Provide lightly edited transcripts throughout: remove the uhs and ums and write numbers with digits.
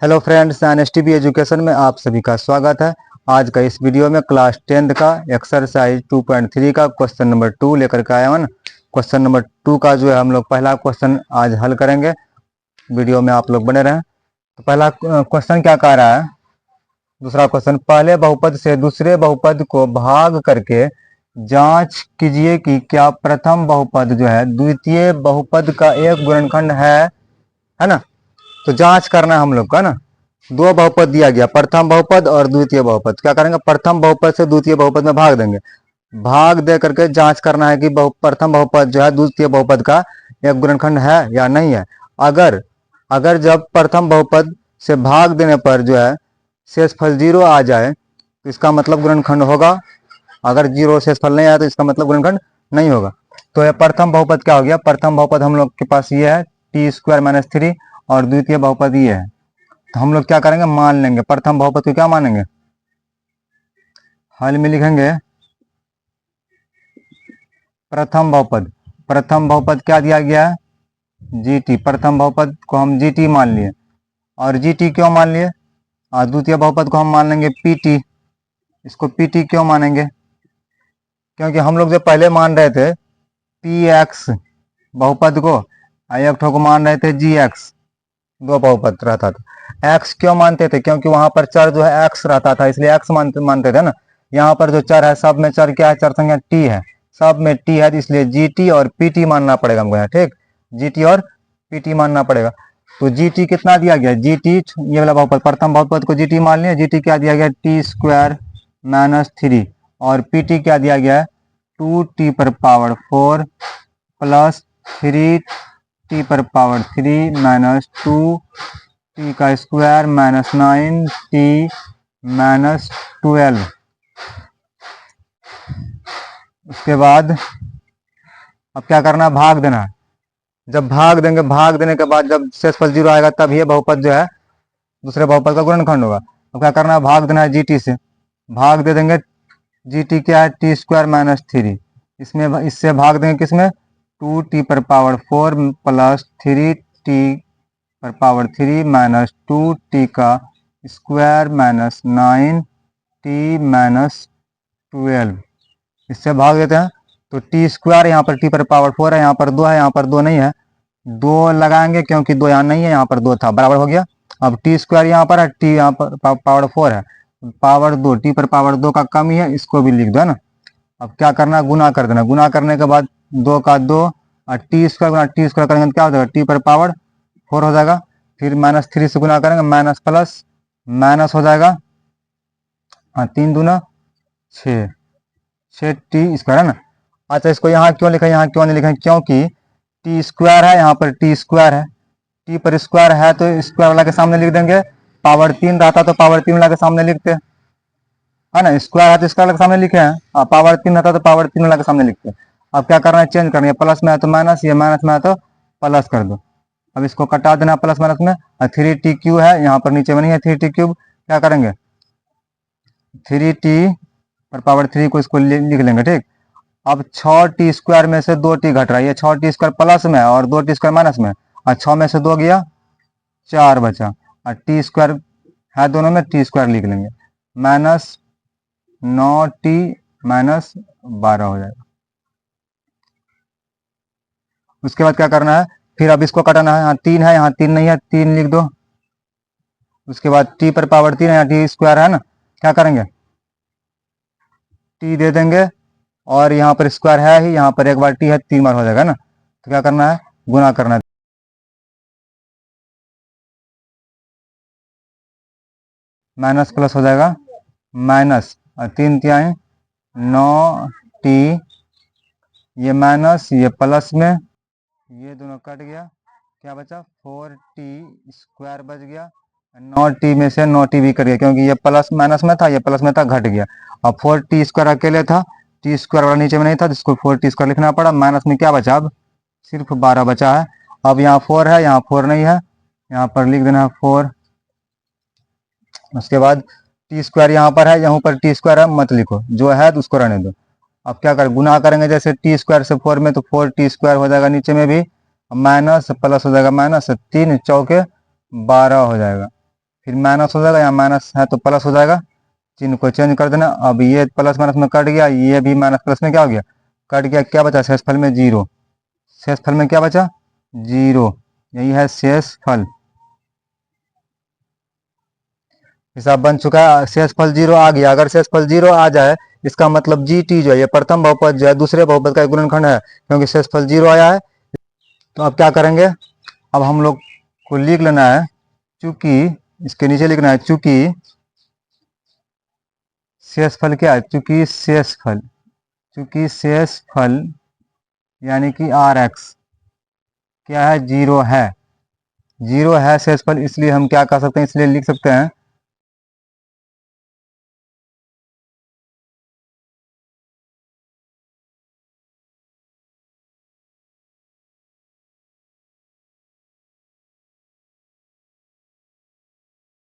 Hello friends, एनएसटीबी education में आप सभी का स्वागत है। आज का इस वीडियो में क्लास 10th का एक्सरसाइज 2.3 का क्वेश्चन नंबर 2 लेकर के आया हूं। क्वेश्चन नंबर 2 का जो है हम लोग पहला क्वेश्चन आज हल करेंगे। वीडियो में आप लोग बने रहें। तो पहला क्वेश्चन क्या कह रहा है? दूसरा क्वेश्चन, पहले बहुपद से दूसरे बहुपद को भाग करके जांच कीजिए कि क्या प्रथम बहुपद जो है द्वितीय बहुपद का एक गुणनखंड है ना। तो जांच करना है हम लोग का ना। दो बहुपद दिया गया, प्रथम बहुपद और द्वितीय बहुपद। क्या करेंगे? प्रथम बहुपद से द्वितीय बहुपद में भाग देंगे। भाग दे करके जांच करना है कि प्रथम बहुपद जो है द्वितीय बहुपद का एक गुणनखंड है या नहीं है। अगर अगर जब प्रथम बहुपद से भाग देने पर जो है शेषफल 0 आ जाए तो इसका मतलब गुणनखंड होगा। अगर 0 शेषफल नहीं आया तो इसका मतलब गुणनखंड नहीं होगा। तो यह प्रथम बहुपद क्या हो गया? प्रथम बहुपद हम लोग के पास ये है t² - 3 और द्वितीय बहुपद ये है। तो हम लोग क्या करेंगे? मान लेंगे प्रथम बहुपद को। क्या मानेंगे? हल में लिखेंगे प्रथम बहुपद। प्रथम बहुपद क्या दिया गया है? GT। प्रथम बहुपद को हम GT मान लिए। और GT क्यों मान लिए? और द्वितीय बहुपद को हम मान लेंगे PT। इसको PT क्यों मानेंगे? क्योंकि हम लोग जो पहले मान रहे थे PX बहुपद को, एक ठो को मान रहे थे GX। दो बहुपद रहता था। एक्स क्यों मानते थे? क्योंकि वहां पर चर जो है एक्स रहता था, इसलिए एक्स मानते थे ना। यहाँ पर जो चर है सब में चर क्या है? चर संख्या टी है। सब में टी है, इसलिए जीटी और पीटी मानना पड़ेगा हमको यहाँ। ठीक, जीटी और पीटी मानना पड़ेगा। तो जीटी कितना दिया गया? जीटी ये वाला बहुपद, प्रथम बहुपद को जीटी मान लिया। जीटी क्या दिया गया? t² - 3। और पीटी क्या दिया गया है? 2t⁴ plus 3t⁴ minus 2t² - 9t - 12। उसके बाद अब क्या करना है? भाग देना है। जब भाग देंगे, भाग देने के बाद जब शेषफल 0 आएगा तब ये बहुपद जो है दूसरे बहुपद का गुणनखंड होगा। तो क्या करना है? भाग देना है जीटी से। भाग दे देंगे। जीटी क्या है? t² - 3। इसमें इससे भाग देंगे किसमें? 2t⁴ plus 3t⁴ minus 2t² - 9t - 12। इससे भाग देते हैं तो t², यहाँ पर t⁴ है, यहाँ पर 2 है, यहाँ पर 2 नहीं है। 2 लगाएंगे क्योंकि 2 यहाँ नहीं है, यहाँ पर 2 था, बराबर हो गया। अब t² यहाँ पर है, t यहाँ पर पावर 4 है, पावर 2, t⁴ 2 का कम ही है, इसको भी लिख दो ना। अब क्या करना? गुना कर देना। गुना करने के बाद 2 का 2 और t² करेंगे तो क्या हो जाएगा? t⁴ हो जाएगा। फिर -3 से गुना करेंगे, माइनस प्लस माइनस हो जाएगा। 3 दूना 6, 6t² है ना। अच्छा, इसको यहाँ क्यों लिखा? यहाँ क्यों नहीं लिखा? क्योंकि t² है, यहाँ पर t² है। t⁴ है तो स्क्वायर वाला के सामने लिख देंगे। पावर 3 रहता तो पावर 3 वाला के सामने लिखते, है ना। स्क्वायर है तो स्क्वायर वाला के सामने लिखे हैं। पावर 3 रहता तो पावर 3 वाला के सामने लिखते हैं। अब क्या करना है? चेंज करना है। प्लस में है तो माइनस, ये माइनस में है तो प्लस कर दो। अब इसको कटा देना प्लस माइनस में। 3t³ है, यहाँ पर नीचे में नहीं है 3t³। क्या करेंगे? 3t⁴ को इसको लिख लेंगे। ठीक, अब 6t² में से 2t घट रहा है, ये 6t² प्लस में है और 2t² माइनस में। और 6 में से 2 गया, 4 बचा। और t² है दोनों में, t² लिख लेंगे। माइनस 9t - 12 हो जाएगा। उसके बाद क्या करना है? फिर अब इसको कटाना है। यहाँ 3 है, यहाँ 3 नहीं है, 3 लिख दो। उसके बाद t⁴ 3 है, यहाँ t² है ना। क्या करेंगे? t दे देंगे और यहाँ पर स्क्वायर है ही, यहाँ पर एक बार t है, 3 बार हो जाएगा ना। तो क्या करना है? गुना करना है। माइनस प्लस हो जाएगा, माइनस और 3 तिहाई 9t, ये माइनस ये प्लस में, ये दोनों कट गया। क्या बचा? 4t² बच गया। 9t में से 9t भी कट गया क्योंकि ये प्लस माइनस में था, ये प्लस में था, घट गया। अब 4t² अकेले था, t² वाला नीचे में नहीं था, जिसको 4t² लिखना पड़ा। माइनस में क्या बचा? अब सिर्फ 12 बचा है। अब यहाँ 4 है, यहाँ 4 नहीं है, यहाँ पर लिख देना है 4। उसके बाद t² यहाँ पर है, यहाँ पर t² है, मत लिखो, जो है तो उसको रहने दो। अब क्या करें? गुना करेंगे जैसे t² से 4 में, तो 4t² हो जाएगा, नीचे में भी माइनस प्लस हो जाएगा, माइनस 3 चौके 12 हो जाएगा। फिर माइनस हो जाएगा, यहाँ माइनस है तो प्लस हो जाएगा, चिन्ह को चेंज कर देना। अब ये प्लस माइनस में कट गया, ये भी माइनस प्लस में क्या हो गया, कट गया, क्या बचा शेषफल में जीरो, शेषफल में क्या बचा जीरो, यही है शेषफल। हिसाब बन चुका है, शेषफल जीरो आ गया। अगर शेषफल जीरो आ जाए इसका मतलब जी टी जो है ये प्रथम बहुपद जो है दूसरे बहुपद का एक गुणनखंड है, क्योंकि शेषफल जीरो आया है। तो अब क्या करेंगे, अब हम लोग को लिख लेना है, चूंकि इसके नीचे लिखना है चूंकि शेषफल क्या है, चूंकि शेषफल यानी कि आर एक्स क्या है, जीरो है, जीरो है शेषफल, इसलिए हम क्या कर सकते हैं, इसलिए लिख सकते हैं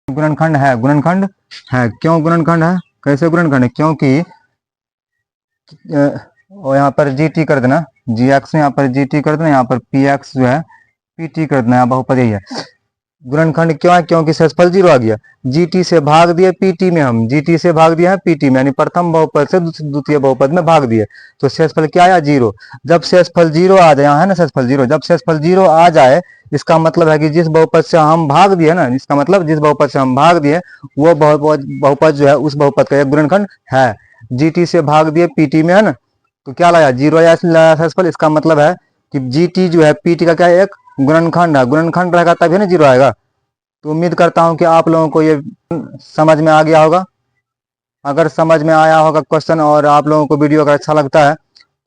गुणनखंड है, गुणनखंड है। क्यों गुणनखंड है, कैसे गुणनखंड है, क्योंकि और यहाँ पर जी टी कर देना, जी एक्स यहाँ पर जी टी कर देना, यहाँ पर पी एक्स जो है पी टी कर देना, बहुपद यही है। गुणनखंड क्यों है, क्योंकि शेषफल जीरो आ गया, जी टी से भाग दिए पीटी में, हम जी टी से भाग दिया है पीटी में, यानी प्रथम बहुपद से द्वितीय बहुपद में भाग दिए, तो शेषफल क्या आया जीरो। जब शेषफल जीरो आ जाए, यहाँ है ना शेषफल जीरो, जब शेषफल जीरो आ जाए इसका मतलब है कि जिस बहुपद से हम भाग दिए ना, इसका मतलब जिस बहुपद से हम भाग दिए वो बहुपद जो है उस बहुपद का एक गुणनखंड है। जीटी से भाग दिए पीटी में, है ना, तो क्या लाया जीरो आया शेषफल, इसका मतलब है कि जीटी जो है पीटी का क्या है, एक गुणनखंड है, गुणनखंड रहेगा तभी ना जीरो आएगा। तो उम्मीद करता हूं कि आप लोगों को ये समझ में आ गया होगा। अगर समझ में आया होगा क्वेश्चन और आप लोगों को वीडियो अगर अच्छा लगता है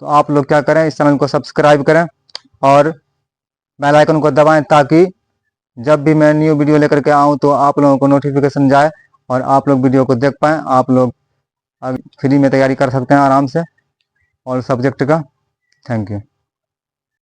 तो आप लोग क्या करें, इस चैनल को सब्सक्राइब करें और बेल आइकन को दबाएं, ताकि जब भी मैं न्यू वीडियो लेकर के आऊं तो आप लोगों को नोटिफिकेशन जाए और आप लोग वीडियो को देख पाएं। आप लोग फ्री में तैयारी कर सकते हैं आराम से ऑल सब्जेक्ट का। Thank you.